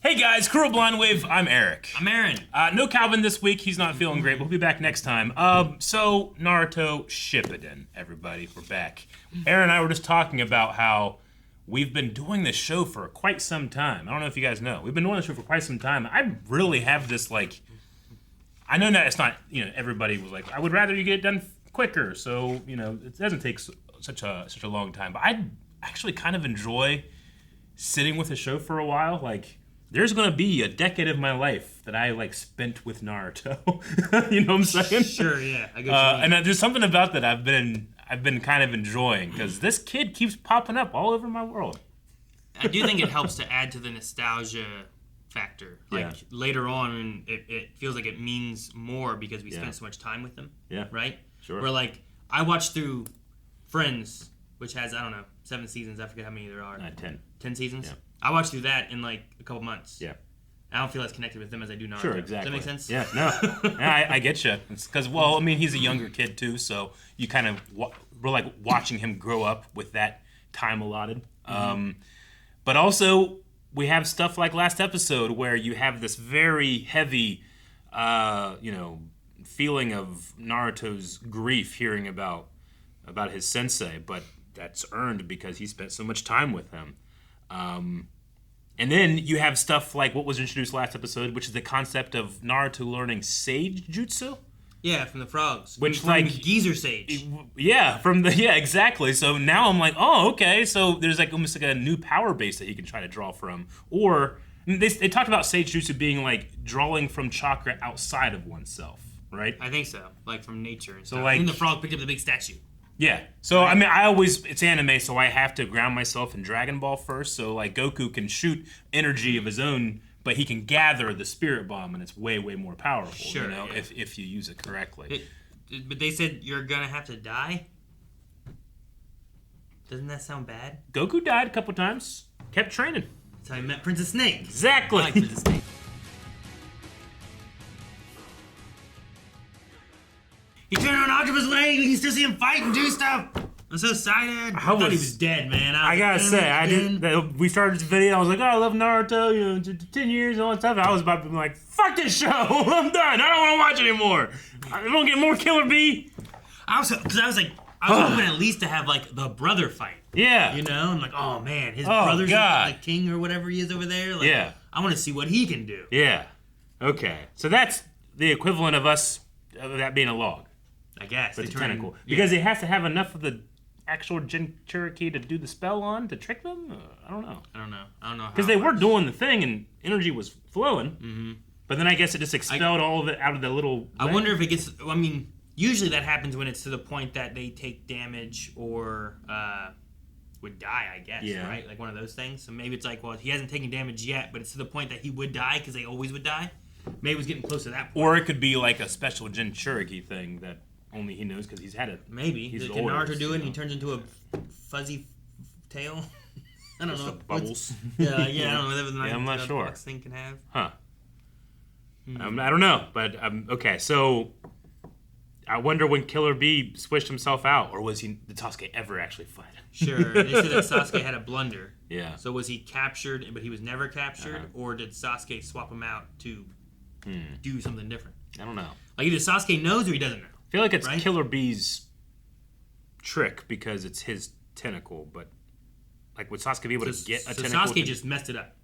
Hey guys, Cruel Blind Wave, I'm Eric. I'm Aaron. No Calvin this week, he's not feeling great, but we'll be back next time. So, Naruto Shippuden, everybody, we're back. Aaron and I were just talking about how we've been doing this show for quite some time. I don't know if you guys know. We've been doing this show for quite some time. I really have this, like, I know that it's not, everybody was like, I would rather you get it done quicker, so, it doesn't take such a long time. But I actually kind of enjoy sitting with a show for a while. Like, there's gonna be a decade of my life that I spent with Naruto. You know what I'm saying? Sure, yeah. I get what you mean. And there's something about that I've been kind of enjoying because this kid keeps popping up all over my world. I do think it helps to add to the nostalgia factor. Later on, and it feels like it means more because we spent so much time with them. Yeah. Right? Sure. Where I watched through Friends, which has 7 seasons. I forget how many there are. 10. 10 seasons. Yeah. I watched through that in a couple months. Yeah. I don't feel as connected with them as I do Naruto. Sure, exactly. Does that make sense? Yeah, no. I get you. It's because, he's a younger kid too, so you kind of we're watching him grow up with that time allotted. Mm-hmm. But also, we have stuff like last episode where you have this very heavy, feeling of Naruto's grief hearing about his sensei, but that's earned because he spent so much time with him. And then you have stuff like what was introduced last episode, which is the concept of Naruto learning Sage Jutsu. Yeah, from the frogs. Which from Geezer Sage. Yeah, exactly. So now I'm like, oh, okay. So there's almost a new power base that he can try to draw from. Or they talked about Sage Jutsu being drawing from chakra outside of oneself, right? I think so. From nature and so stuff. And the frog picked up the big statue. Yeah. So, it's anime, so I have to ground myself in Dragon Ball first. So, Goku can shoot energy of his own, but he can gather the Spirit Bomb, and it's way, way more powerful, sure, if you use it correctly. But they said you're going to have to die? Doesn't that sound bad? Goku died a couple times. Kept training. That's how he met Princess Snake. Exactly. I like Princess Snake. He turned on Octopus leg. We can still see him fight and do stuff. I'm so excited. I thought he was dead, man. I gotta say, we started this video. I was like, oh, I love Naruto, 10 years and all that stuff. And I was about to be like, fuck this show. I'm done. I don't want to watch it anymore. I don't get more Killer Bee. I was hoping at least to have the brother fight. Yeah. I'm like, oh man, his brother's king or whatever he is over there. Yeah. I want to see what he can do. Yeah. Okay. So that's the equivalent of that being a log. I guess. But it's tentacle. Because it has to have enough of the actual Jinchuriki to do the spell on to trick them? I don't know. I don't know. Because they were doing the thing and energy was flowing. Mm-hmm. But then I guess it just expelled all of it out of the little... I wonder if it gets... usually that happens when it's to the point that they take damage or would die, I guess, right? One of those things. So maybe it's he hasn't taken damage yet, but it's to the point that he would die because they always would die. Maybe it was getting close to that point. Or it could be a special Jinchuriki thing that only he knows because he's had it. Maybe. Can Naruto do it and he turns into a fuzzy tail? I don't know. Bubbles. Yeah, I don't know. Whatever I'm not sure. Fox thing can have. Huh. I don't know. But, okay, so I wonder when Killer Bee switched himself out, or did Sasuke ever actually fight him? Sure. They said that Sasuke had a blunder. Yeah. So was he captured, but he was never captured, or did Sasuke swap him out to do something different? I don't know. Either Sasuke knows or he doesn't know. I feel like it's Killer Bee's trick because it's his tentacle, but would Sasuke be able to get a tentacle? So Sasuke just messed it up.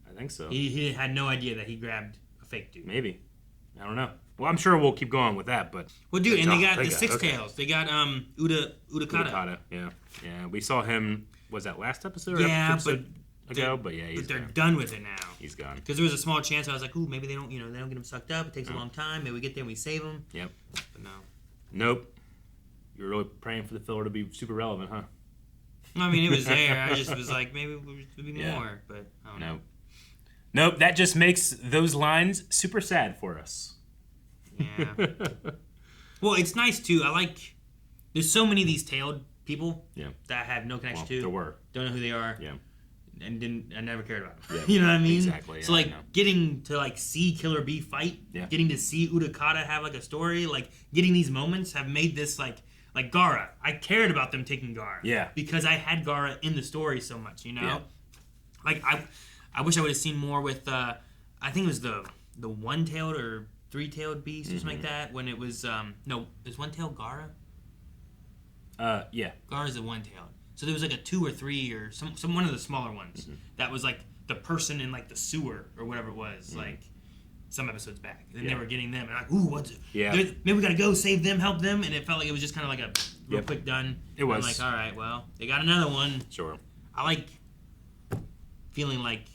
I think so. He had no idea that he grabbed a fake dude. Maybe. I don't know. Well, I'm sure we'll keep going with that, but... Well, dude, and they got the Six Tails. They got Utakata. Utakata, yeah. Yeah, we saw him, was that last episode? But he's they're gone. done with it now. He's gone. Because there was a small chance I was like, ooh, maybe they don't get him sucked up. It takes a long time. Maybe we get there and we save him. Yep. But no. Nope. You're really praying for the filler to be super relevant, huh? It was there. I just was like, maybe it would be more, but I don't know. Nope, that just makes those lines super sad for us. Yeah. Well, it's nice too. There's so many of these tailed people that I have no connection to. There were. Don't know who they are. Yeah. And I never cared about them. Yeah. You know what I mean? Exactly. So getting to see Killer Bee fight, getting to see Utakata have a story, getting these moments have made this like Gaara. I cared about them taking Gaara. Yeah. Because I had Gaara in the story so much, Yeah. I wish I would have seen more with. I think it was the one-tailed or three-tailed beast or something like that. When it was no, is one-tailed Gara? Yeah. Gara's the one-tailed. So there was like a 2 or 3 or some one of the smaller ones that was like the person in like the sewer or whatever it was, like some episodes back. And they were getting them and like, ooh, what's it? Yeah. Maybe we gotta go save them, help them, and it felt like it was just kind of like a real quick done. It was. I'm like, all right, well, they got another one. Sure. I like feeling like,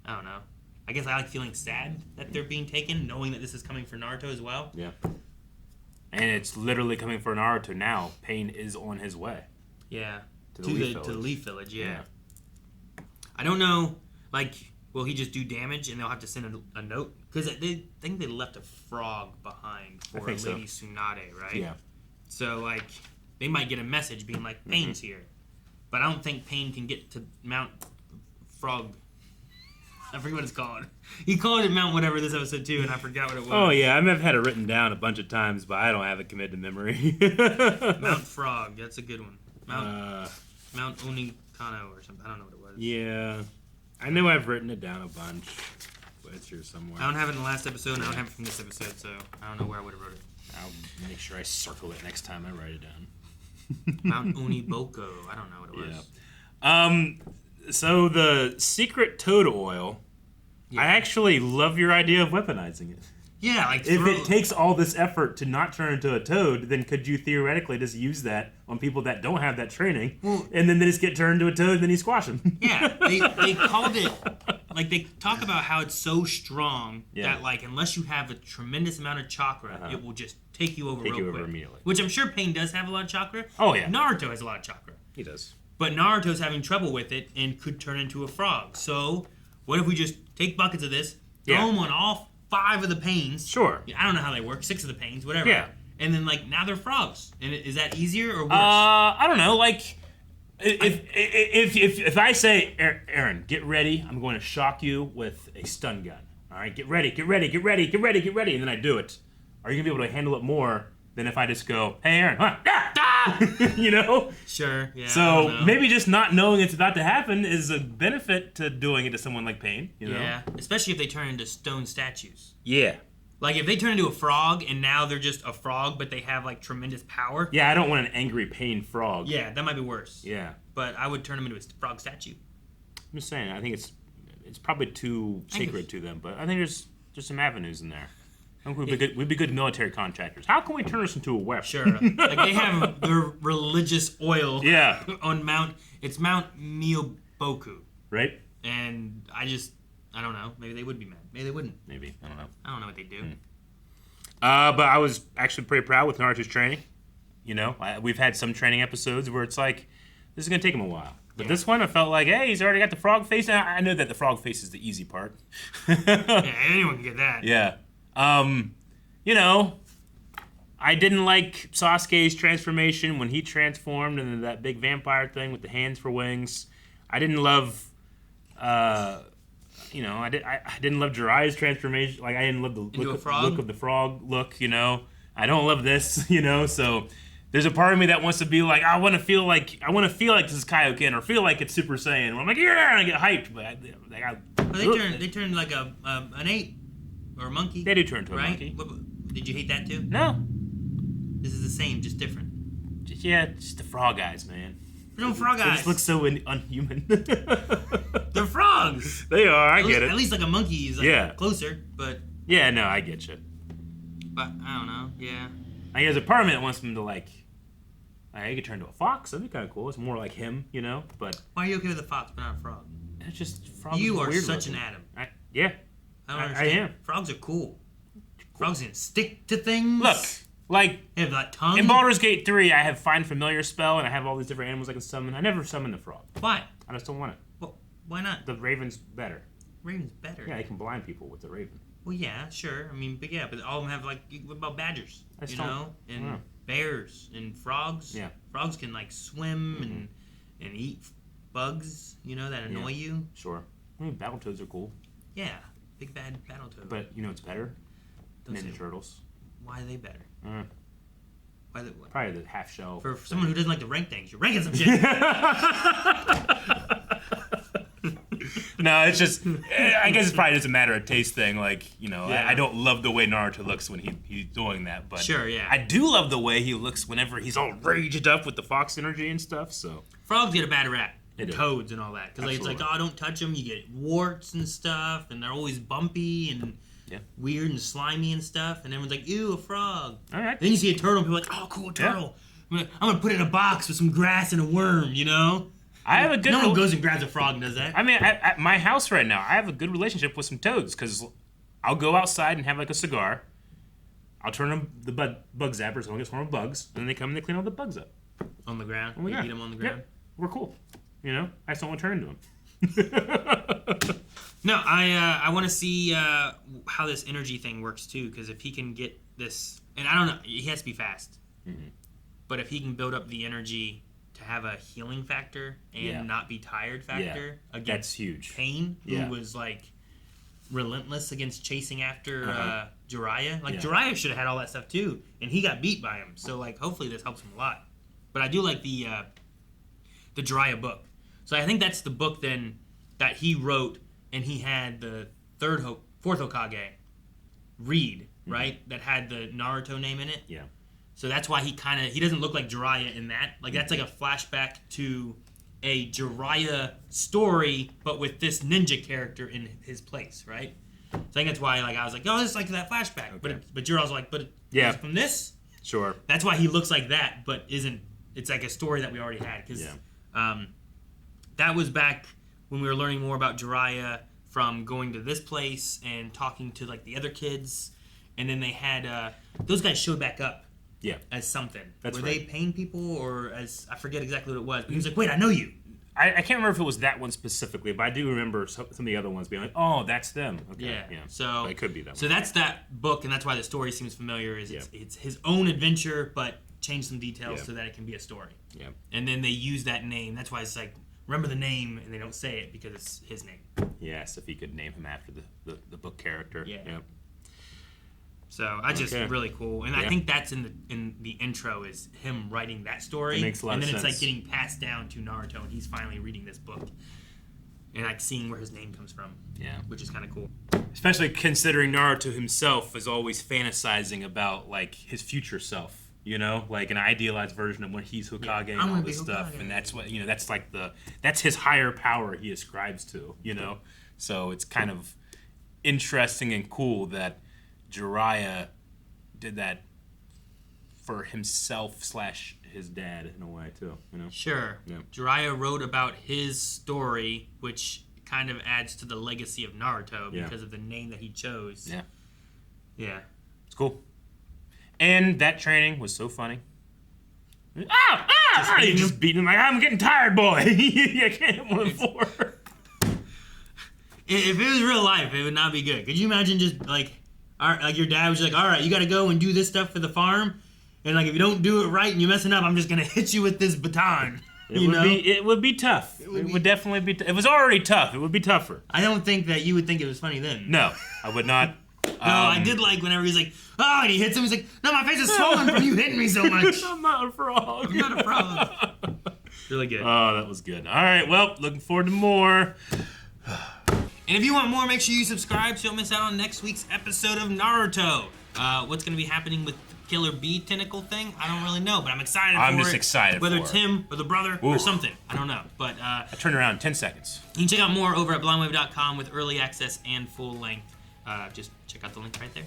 I don't know. I guess I like feeling sad that they're being taken, knowing that this is coming for Naruto as well. Yeah. And it's literally coming for Naruto now. Pain is on his way. Yeah. To the Leaf Village, yeah. I don't know, like, will he just do damage and they'll have to send a note? Because they think they left a frog behind for Lady Tsunade, right? Yeah. So, like, they might get a message being like, Pain's here. But I don't think Pain can get to Mount Frog. I forget what it's called. He called it Mount whatever this episode too, and I forgot what it was. Oh, yeah. I've had it written down a bunch of times, but I don't have it committed to memory. Mount Frog. That's a good one. Mount Unikano or something. I don't know what it was. Yeah. I know I've written it down a bunch, but it's here somewhere. I don't have it in the last episode, and I don't have it from this episode, so I don't know where I would have wrote it. I'll make sure I circle it next time I write it down. Mount Uniboko. I don't know what it was. Yeah. So the secret toad oil, I actually love your idea of weaponizing it. Yeah, like if it takes all this effort to not turn into a toad, then could you theoretically just use that on people that don't have that training, and then they just get turned into a toad and then you squash them? Yeah, they called it, like they talk about how it's so strong that like unless you have a tremendous amount of chakra, it will just take you over real quick. Immediately. Which I'm sure Pain does have a lot of chakra. Oh yeah. Naruto has a lot of chakra. He does. But Naruto's having trouble with it and could turn into a frog. So what if we just take buckets of this, throw them on all 5 of the pains. Sure. I don't know how they work. 6 of the pains, whatever. Yeah. And then like now they're frogs. And is that easier or worse? I don't know. Like, if I say, Aaron, get ready. I'm going to shock you with a stun gun. All right, get ready, get ready, get ready, get ready, get ready, and then I do it. Are you gonna be able to handle it more than if I just go, hey, Aaron, you know? Sure. Yeah. So maybe just not knowing it's about to happen is a benefit to doing it to someone like Pain. You know? Yeah. Especially if they turn into stone statues. Yeah. Like if they turn into a frog and now they're just a frog, but they have like tremendous power. Yeah, I don't want an angry Pain frog. Yeah, that might be worse. Yeah. But I would turn them into a frog statue. I'm just saying. I think it's probably too sacred to them, but I think there's some avenues in there. I think we'd be good military contractors. How can we turn this into a weapon? Sure. Like they have their religious oil on Mount Myo-boku. Right? And I don't know. Maybe they would be mad. Maybe they wouldn't. Maybe. I don't know. I don't know what they do. But I was actually pretty proud with Naruto's training. You know, we've had some training episodes where it's like, this is going to take him a while. But this one, I felt like, hey, he's already got the frog face. And I know that the frog face is the easy part. Yeah, anyone can get that. Yeah. You know, I didn't like Sasuke's transformation when he transformed into that big vampire thing with the hands for wings. I didn't love, you know, I didn't love Jiraiya's transformation. Like, I didn't love the look of the frog look, you know. I don't love this, you know, so there's a part of me that wants to be like, I want to feel like this is Kaioken or feel like it's Super Saiyan. And I'm like, yeah, and I get hyped, but they turned like an ape or a monkey. They do turn to a monkey. Did you hate that too? No. This is the same, just different. Just the frog eyes, man. There's no frog eyes. They just look so unhuman. They're frogs. They are. I get it. At least like a monkey is like closer, but. Yeah, no, I get you. But I don't know. Yeah. Like, there's a part of me that wants him to like. He could turn to a fox. That'd be kind of cool. It's more like him, you know. But why are you okay with a fox but not a frog? It's just frogs. You are weird such looking. an atom. I don't understand. I am. Frogs are cool. Frogs can stick to things. Look, like they have that tongue. In Baldur's Gate 3, I have Find Familiar spell, and I have all these different animals I can summon. I never summoned the frog. Why? I just don't want it. Well, why not? The raven's better. Raven's better. Yeah, they can blind people with the raven. Well, yeah, sure. I mean, but all of them have like, what about badgers? You know, and yeah. Bears and frogs. Yeah. Frogs can like swim and eat bugs. You know that annoy you. Sure. I mean, Battletoads are cool. Yeah, big bad Battletoad. But you know it's better? Ninja Turtles. Why are they better? Probably the half shell. For someone who doesn't like to rank things, you're ranking some shit. No, it's just, I guess it's probably just a matter of taste thing. Like, you know, Yeah. I don't love the way Naruto looks when he's doing that, but Sure, yeah. I do love the way he looks whenever he's all raged up with the fox energy and stuff. So Frogs get a bad rap. They do. Toads and all that. Because like, it's like, oh, don't touch them. You get warts and stuff, and they're always bumpy and weird and slimy and stuff. And everyone's like, ew, a frog. All right. Then you see a turtle, and people are like, oh, cool, turtle. I'm gonna put it in a box with some grass and a worm, you know? I have a good. No one goes and grabs a frog and does that. I mean, at my house right now, I have a good relationship with some toads because I'll go outside and have like a cigar. I'll turn on the bug zappers, so I don't get swarm of bugs, and then they come and they clean all the bugs up. On the ground? Oh, yeah. You eat them on the ground? Yep. We're cool. You know, I just don't want to turn into them. No, I want to see how this energy thing works too, because if he can get this, and I don't know, he has to be fast. Mm-hmm. But if he can build up the energy to have a healing factor and not be tired factor against that's huge. Pain, who was like relentless against chasing after Jiraiya. Like Jiraiya should have had all that stuff too, and he got beat by him. So like, hopefully this helps him a lot. But I do like the Jiraiya book. So I think that's the book then that he wrote, and he had the fourth Hokage read, right? That had the Naruto name in it. Yeah. So that's why he doesn't look like Jiraiya in that. Like that's like a flashback to a Jiraiya story, but with this ninja character in his place, right? So I think that's why like I was like, oh, this is like that flashback. Okay. But Jiraiya's like, it's from this. Sure. That's why he looks like that, but isn't. It's like a story that we already had because that was back when we were learning more about Jiraiya from going to this place and talking to like the other kids, and then they had those guys showed back up. Yeah. As something. That's Were right. they pain people or as I forget exactly what it was. But he was like, wait, I know you. I can't remember if it was that one specifically, but I do remember some of the other ones being like, oh, that's them. Okay. Yeah. So it could be that one. So that's that book, and that's why the story seems familiar. It's his own adventure, but change some details so that it can be a story. Yeah. And then they use that name. That's why it's like, remember the name, and they don't say it because it's his name. Yes, if he could name him after the book character. Yeah. Yep. So I just really cool, and I think that's in the intro is him writing that story, It makes a lot and of then it's sense. like getting passed down to Naruto, and he's finally reading this book, and like seeing where his name comes from. Yeah. Which is kind of cool. Especially considering Naruto himself is always fantasizing about like his future self, you know, like an idealized version of when he's Hokage and all this stuff, and that's what that's like that's his higher power he ascribes to, you know. So it's kind of interesting and cool that Jiraiya did that for himself / his dad in a way too, you know. Sure. Yeah. Jiraiya wrote about his story, which kind of adds to the legacy of Naruto because of the name that he chose. Yeah. Yeah. It's cool. And that training was so funny. Just beating him like, I'm getting tired, boy. I can't hit one four. If it was real life, it would not be good. Could you imagine just like your dad was like, all right, you got to go and do this stuff for the farm, and like if you don't do it right and you're messing up, I'm just gonna hit you with this baton. It would be tough. It would definitely be. It was already tough. It would be tougher. I don't think that you would think it was funny then. No, I would not. No, I did like whenever he's like, oh, and he hits him. He's like, no, my face is swollen from you hitting me so much. I'm not a frog. I'm not a frog. Really good. Oh, that was good. All right, well, looking forward to more. And if you want more, make sure you subscribe so you don't miss out on next week's episode of Naruto. What's going to be happening with the Killer Bee tentacle thing, I don't really know, but I'm excited for it. I'm just excited Whether for it's it. him or the brother or something. I don't know. But I turned around in 10 seconds. you can check out more over at blindwave.com with early access and full length. Just check out the link right there.